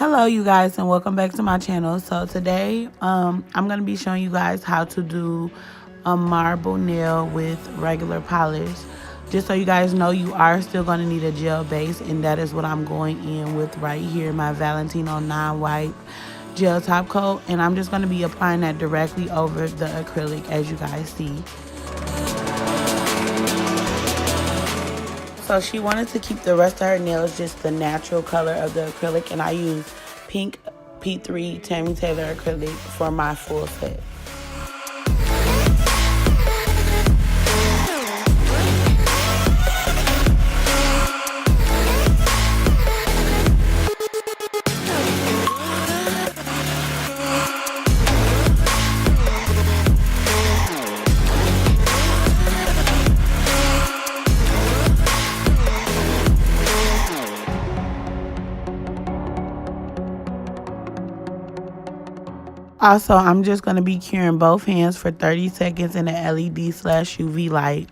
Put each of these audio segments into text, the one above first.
Hello you guys, and welcome back to my channel. So today I'm going to be showing you guys how to do a marble nail with regular polish. Just so you guys know, you are still going to need a gel base, and that is what I'm going in with right here, my Valentino non-wipe gel top coat. And I'm just going to be applying that directly over the acrylic, as you guys see. So she wanted to keep the rest of her nails just the natural color of the acrylic, and I use pink P3 Tammy Taylor acrylic for my full set. Also, I'm just going to be curing both hands for 30 seconds in the LED/UV light.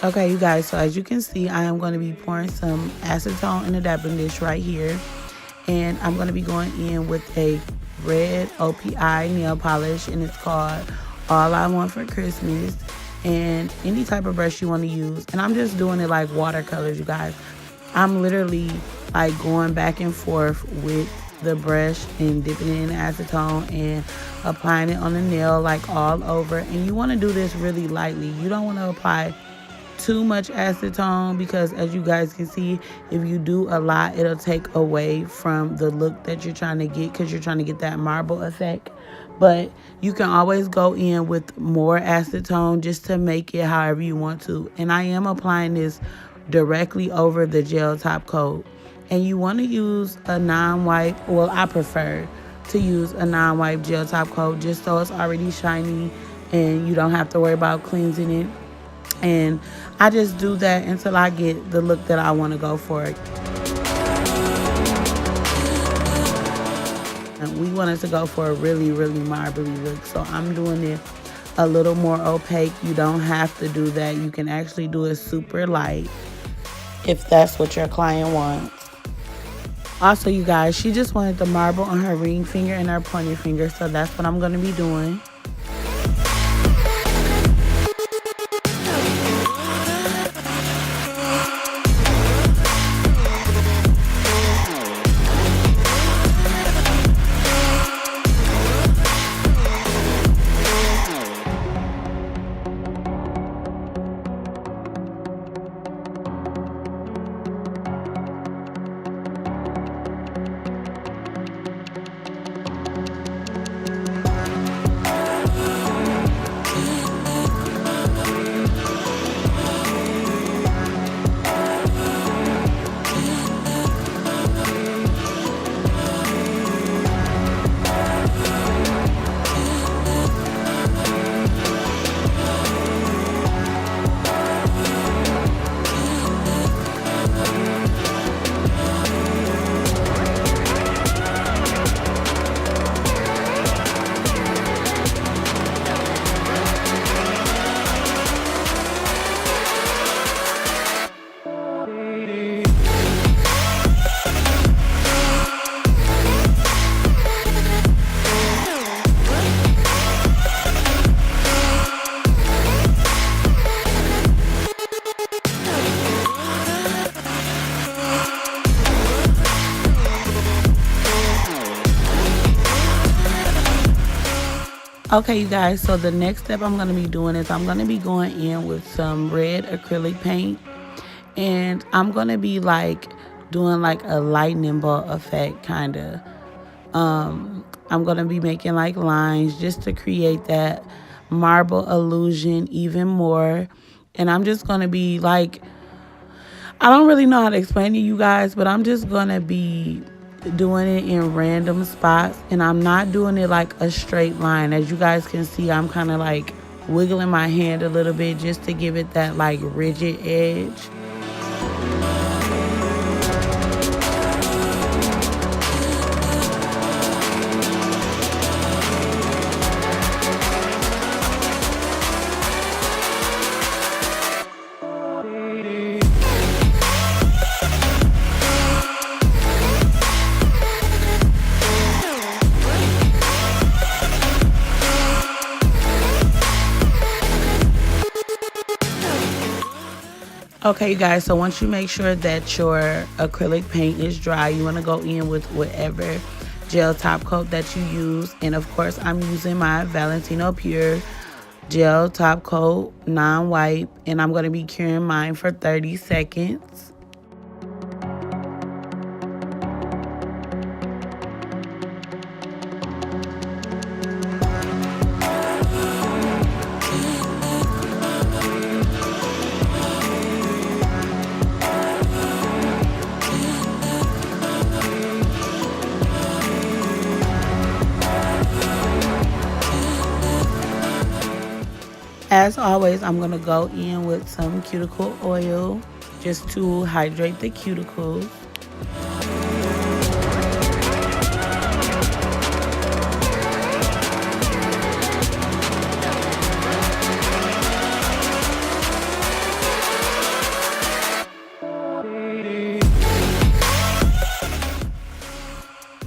Okay, you guys, so as you can see, I am going to be pouring some acetone in a dabbing dish right here. And I'm going to be going in with a red OPI nail polish, and it's called All I Want for Christmas. And any type of brush you want to use. And I'm just doing it like watercolors, you guys. I'm literally like going back and forth with the brush and dipping it in acetone and applying it on the nail like all over. And you want to do this really lightly. You don't want to apply too much acetone, because as you guys can see, if you do a lot, it'll take away from the look that you're trying to get, because you're trying to get that marble effect. But you can always go in with more acetone just to make it however you want to. And I am applying this directly over the gel top coat. And you want to use a non-wipe, well, I prefer to use a non-wipe gel top coat just so it's already shiny and you don't have to worry about cleansing it. And I just do that until I get the look that I want to go for. And we wanted to go for a really, really marbly look. So I'm doing it a little more opaque. You don't have to do that. You can actually do it super light if that's what your client wants. Also, you guys, she just wanted the marble on her ring finger and her pointer finger. So that's what I'm going to be doing. Okay, you guys, so the next step I'm going to be doing is I'm going to be going in with some red acrylic paint, and I'm going to be like doing like a lightning bolt effect kind of. I'm going to be making like lines just to create that marble illusion even more. And I'm just going to be like, I don't really know how to explain to you guys, but I'm just going to be doing it in random spots. And I'm not doing it like a straight line. As you guys can see, I'm kind of like wiggling my hand a little bit just to give it that like rigid edge. Okay, you guys, so once you make sure that your acrylic paint is dry, you want to go in with whatever gel top coat that you use. And of course, I'm using my Valentino Pure gel top coat non-wipe, and I'm going to be curing mine for 30 seconds. As always, I'm going to go in with some cuticle oil just to hydrate the cuticles.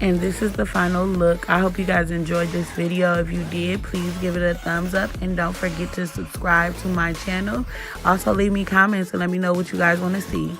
And this is the final look. I hope you guys enjoyed this video. If you did, please give it a thumbs up and don't forget to subscribe to my channel. Also, leave me comments and let me know what you guys want to see.